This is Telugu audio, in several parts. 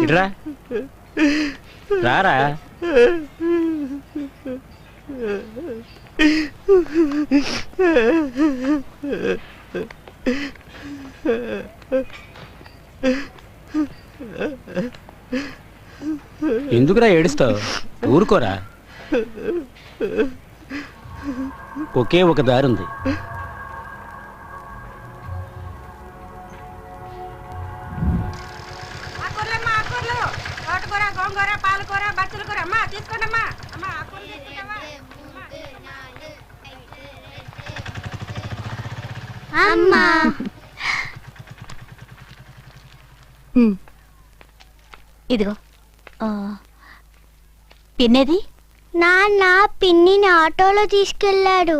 ఇట్రా రారా. ఎందుకురా ఏడుస్తావు? ఊరుకోరా. ఒకే ఒక దారుంది. ఇదిగో పిన్నేది? నాన్న పిన్నిని ఆటోలో తీసుకెళ్ళాడు.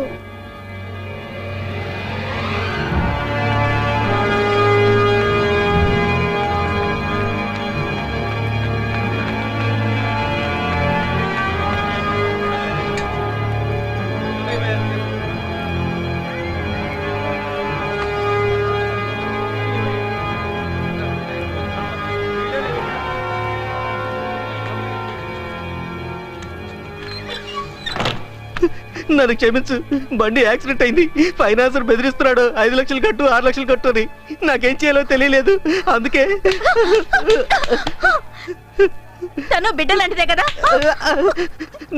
నన్ను క్షమించు, బండి యాక్సిడెంట్ అయింది. ఫైనాన్సర్ బెదిరిస్తున్నాడు, 5 లక్షలు కట్టు 6 లక్షలు కట్టు అని. నాకేం చేయాలో తెలియలేదు, అందుకే. తను బిడ్డలాంటిదే కదా.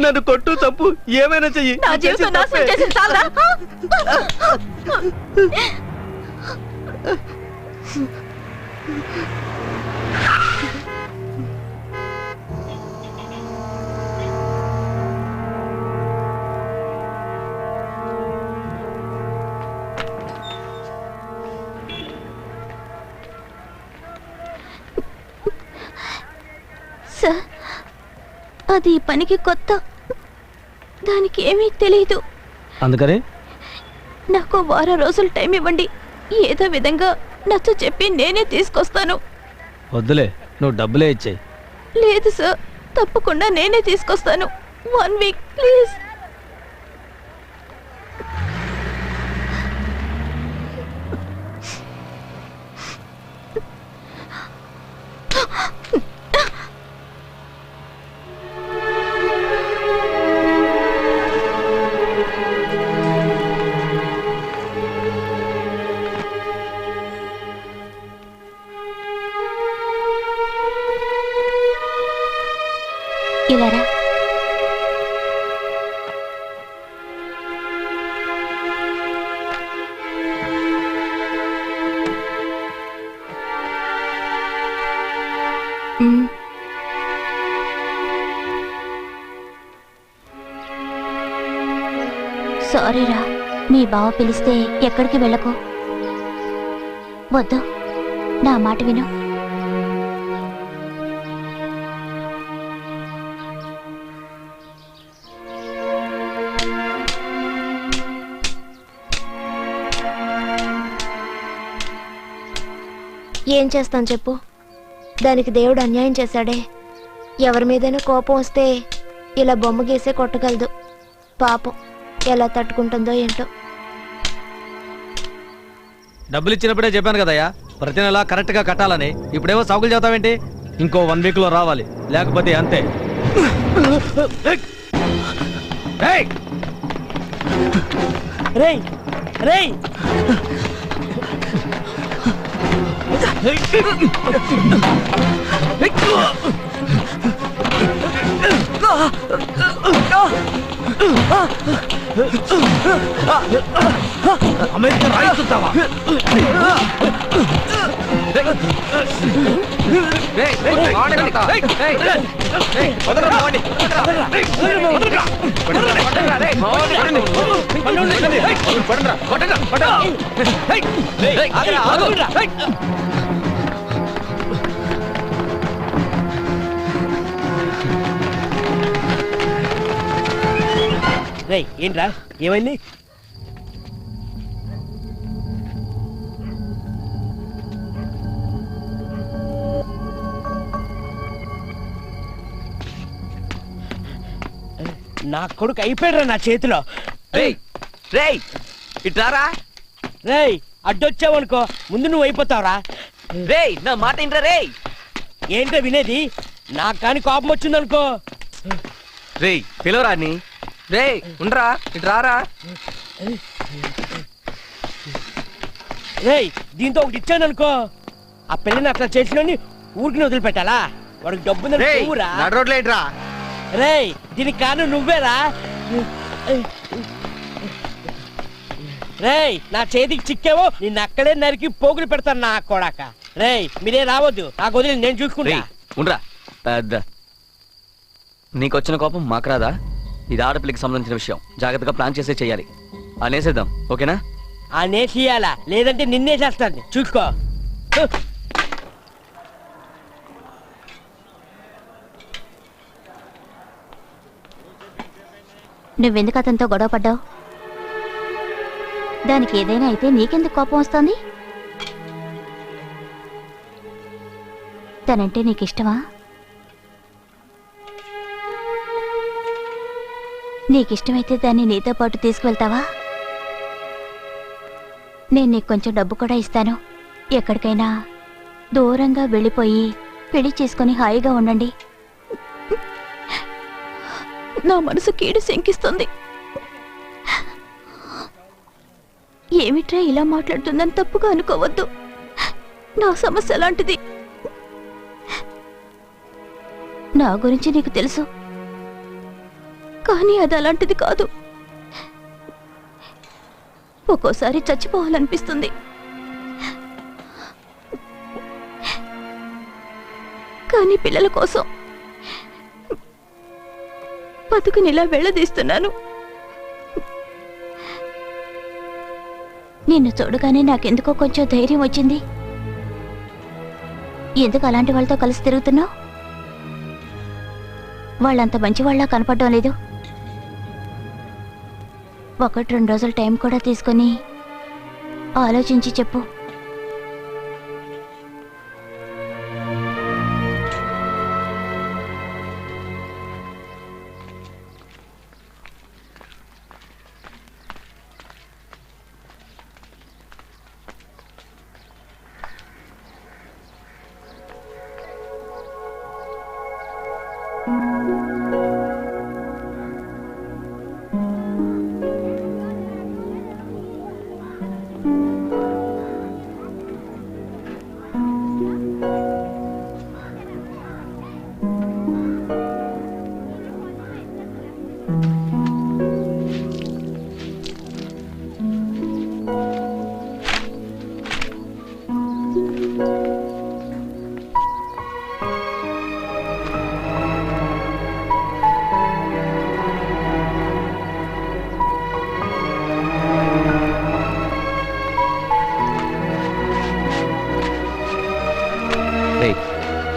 నన్ను కొట్టు, తప్పు ఏమైనా చెయ్యి. నా జీవితం నాశనం చేసింది చాలదా? సార్, అది పనికి కొత్త, దానికి ఏమీ తెలీదు. అందుకని నాకు వారం రోజులు టైం ఇవ్వండి. ఏదో విధంగా నచ్చ చెప్పి నేనే తీసుకొస్తాను. వద్దులే, నువ్వు డబ్బులే ఇచ్చేయి. లేదు సార్, తప్పకుండా నేనే తీసుకొస్తాను. 1 వీక్ ప్లీజ్. ఇలారా. సారీరా, మీ బావ పిలిస్తే ఎక్కడికి వెళ్ళకు. వద్దు, నా మాట విను. ఏం చేస్తాను చెప్పు? దానికి దేవుడు అన్యాయం చేశాడే. ఎవరి మీదైనా కోపం వస్తే ఇలా బొమ్మ గీసే కొట్టగలదు. పాపం ఎలా తట్టుకుంటుందో ఏంటో. డబ్బులు ఇచ్చినప్పుడే చెప్పాను కదయ్యా, ప్రతి నెల కరెక్ట్ గా కట్టాలని. ఇప్పుడేమో సాగులు చదువుతావేంటి? ఇంకో 1 వీక్ లో రావాలి, లేకపోతే అంతే. రేయ్ రేయ్, అమెరికా రాయిస్తావా? ఏంట్రా ఏమైంది? నా కొడుకు అయిపోయాడు నా చేతిలో. ఇట్లారా రేయ్, అడ్డొచ్చావనుకో ముందు నువ్వు అయిపోతావురా. రేయ్, నా మాట ఏంట్రా రేయ్? ఏంటో వినేది? నాకు కానీ కోపం వచ్చిందనుకో. రేయ్ పిలవరాని. రే ఉండరా, ఇటు రారా. రేయ్ దీంతో ఒకటి ఇచ్చాననుకో, ఆ పిల్లని అట్లా చేసినోని ఊరికి వదిలిపెట్టాలా? వాడికి డబ్బు నడు రోడ్లో ఏంట్రా? రేయ్ దీనికి కాను నువ్వేరా. రేయ్ నా చేతికి చిక్కేవో నిన్ను అక్కడే నరికి పోగులు పెడతాను నా కొడాక. రేయ్ మీరే రావద్దు, నాకు వదిలి నేను చూసుకుంటా. ఉండరా పెద్ద. నీకొచ్చిన కోపం మాకు రాదా? ఇది ఆడపిల్లకి సంబంధించిన విషయం, జాగ్రత్తగా ప్లాన్ చేసే చెయ్యాలి. అనేసేద్దాం, ఓకేనా? ఆ నేసియాలా, లేదంటే నిన్నే చేస్తాను చూసుకో. నువ్వెందుకు అతనితో గొడవ పడ్డావు? దానికి ఏదైనా అయితే నీకెందుకు కోపం వస్తుంది? తనంటే నీకిష్టమా? నీకిష్టమైతే దాన్ని నీతో పాటు తీసుకువెళ్తావా? నేను నీకు కొంచెం డబ్బు కూడా ఇస్తాను. ఎక్కడికైనా దూరంగా వెళ్ళిపోయి పెళ్లి చేసుకుని హాయిగా ఉండండి. నా మనసు కీడు శంకిస్తుంది. ఏమిట్రా ఇలా మాట్లాడుతుందని తప్పుగా అనుకోవద్దు. నా సమస్య అలాంటిది. నా గురించి నీకు తెలుసు, కానీ అది అలాంటిది కాదు. ఒక్కోసారి చచ్చిపోవాలనిపిస్తుంది. కానీ పిల్లల కోసం బతుకునిలా వెళ్ళదీస్తున్నాను. నిన్ను చూడగానే నాకెందుకో కొంచెం ధైర్యం వచ్చింది. ఎందుకు అలాంటి వాళ్ళతో కలిసి తిరుగుతున్నావు? వాళ్ళంత మంచి వాళ్ళ కనపడడం లేదు. 1-2 రోజులు టైం కూడా తీసుకొని ఆలోచించి చెప్పు.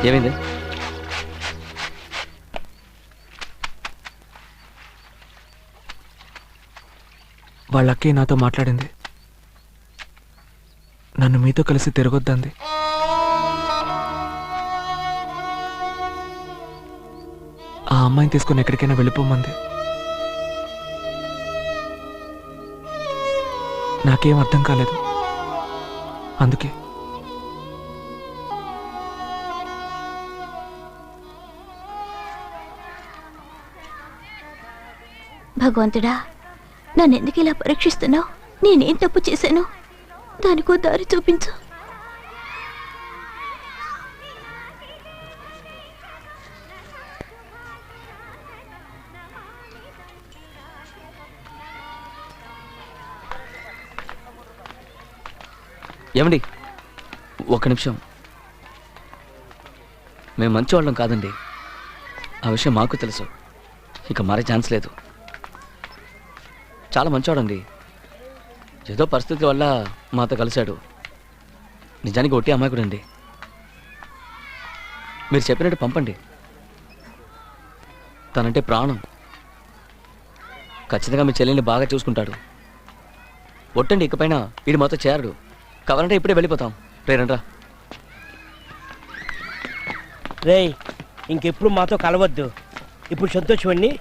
ఏమైంది? వాళ్ళ అక్కే నాతో మాట్లాడింది. నన్ను మీతో కలిసి తిరగొద్దంది. ఆ అమ్మాయిని తీసుకుని ఎక్కడికైనా వెళ్ళిపోమంది. నాకేం అర్థం కాలేదు. అందుకే భగవంతుడా, నన్నెందుకు ఇలా పరీక్షిస్తున్నావు? నేనేం తప్పు చేశాను? దానికో దారి చూపించు. ఏమండి, ఒక్క నిమిషం. మేము మంచివాళ్ళం కాదండి, ఆ విషయం మాకు తెలుసు. ఇక మారే ఛాన్స్ లేదు. చాలా మంచివాడండి, ఏదో పరిస్థితి వల్ల మాతో కలిశాడు. నిజానికి ఒట్టి అమాయకుడండి. మీరు చెప్పినట్టు పంపండి. తనంటే ప్రాణం. ఖచ్చితంగా మీ చెల్లిని బాగా చూసుకుంటాడు. ఒట్టండి, ఇకపైన వీడి మాతో చేరడు. కావాలంటే ఇప్పుడే వెళ్ళిపోతాం. రేరండ్రా. రేయ్ ఇంకెప్పుడు మాతో కలవద్దు. ఇప్పుడు సంతోషమండి.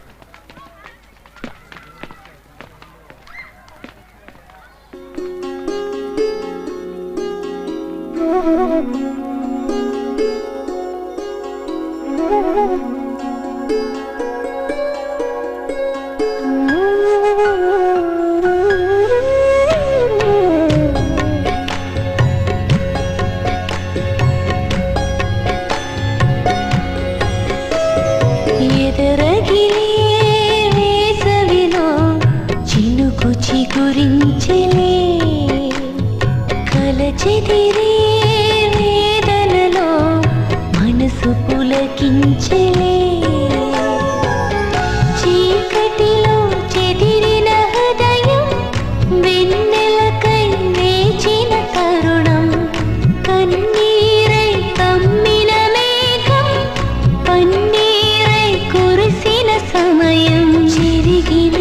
గురించిలే కలచెదిరే వేదనలో మనసు పులకించలే చీకటిలో చెదిరిన హృదయం వెన్నెలకై వేచిన తరుణం కన్నీరై కమ్మిన మేఘం పన్నీరై కురిసిన సమయం చెరిగిన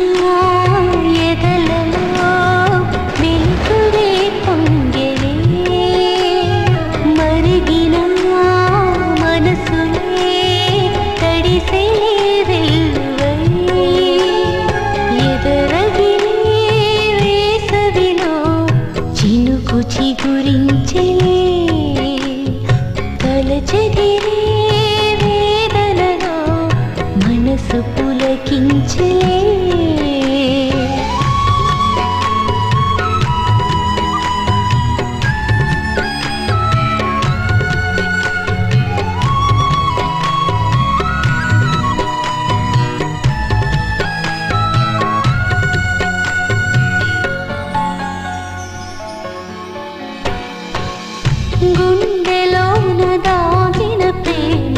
గురించిలే తలచెదిరే వేదనలో మనసు పులకించలే గుండెలోన దాగిన ప్రేమ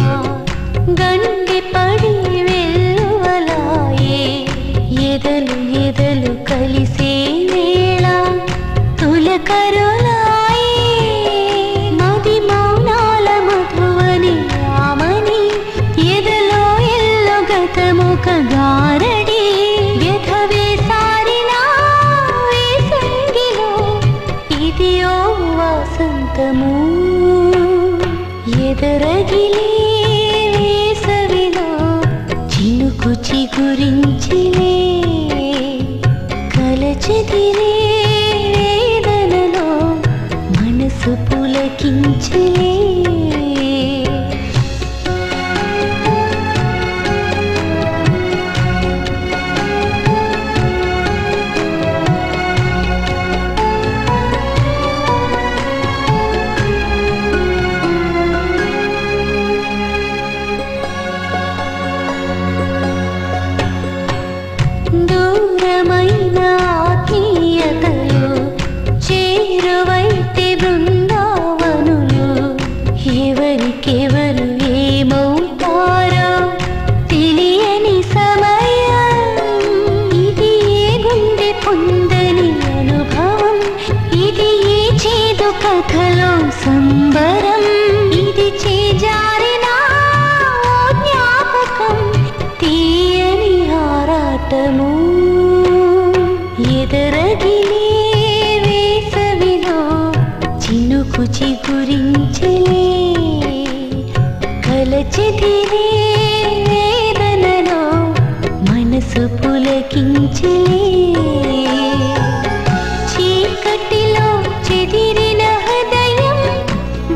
గండి పడి వెల్లువలాయే ఎదలు ఎదలు కలిసే వేళ తులకరులాయే మది మౌనాల మధువని రామని ఎదలో ఎల్లు గతముఖ గారడి వ్యధవే సారినా వేసంగిలో ఇది ఓ వసంతము ఎదరగిలే వేసవిలో చినుకు చిగురించిలే కలచెదిరే వేదనలో మనసు పులకించలే దూరమైన ఆత్మీయతలు చేరువైతే బృందావనులు ఎవరికెవరు ఏమవుతారో తెలియని సమయం ఇది ఏ గుండె పొందని అనుభవం ఇది ఏ చేదు కథలో సంబరం ఇది చేజారిన జ్ఞాపకం తీయని ఆరాటము ఎదరగిలే వేసవిలో చినుకు చిగురించలే కలచెదిరే వేదనలో మనసు పులకించలే చీకటిలో చెదిరిన హృదయం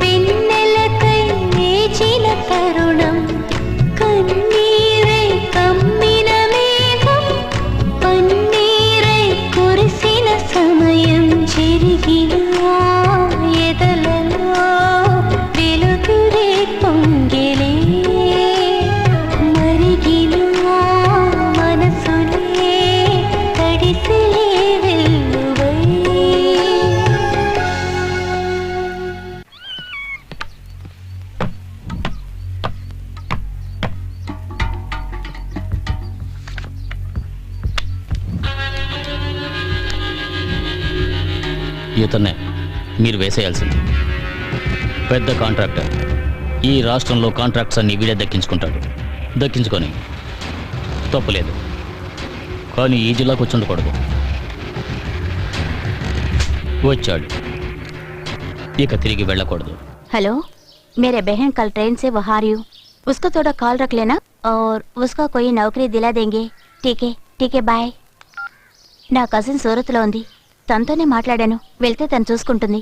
వెన్నెలకై వేచిన తరుణం కన్నీరై కమ్మిన మేఘం పన్నీరై కురిసిన సమయం చెరిగిన ఎదలలో వెలుగురే పొంగిలే మరిగిన మనసులే తడిసిలే వెల్లువై ఇతన్నే మీరు వేసేయాల్సింది పెద్ద కాంట్రాక్టర్ ఈ రాష్ట్రంలో కాంట్రాక్ట్స్ అన్ని వీడే దక్కించుకుంటాడు దక్కించుకొని తప్పులేదు కానీ ఈ జిల్లాకు వచ్చి ఉండకూడదు వచ్చాడు ఇక తిరిగి వెళ్ళకూడదు हेलो मेरे बहन कल ट्रेन से वो हार यू उसको थोड़ा कॉल रख लेना और उसका कोई नौकरी दिला देंगे ठीक है बाय నా కజిన్ సూరత్లో ఉంది తనతోనే మాట్లాడాను వెళ్తే తను చూసుకుంటుంది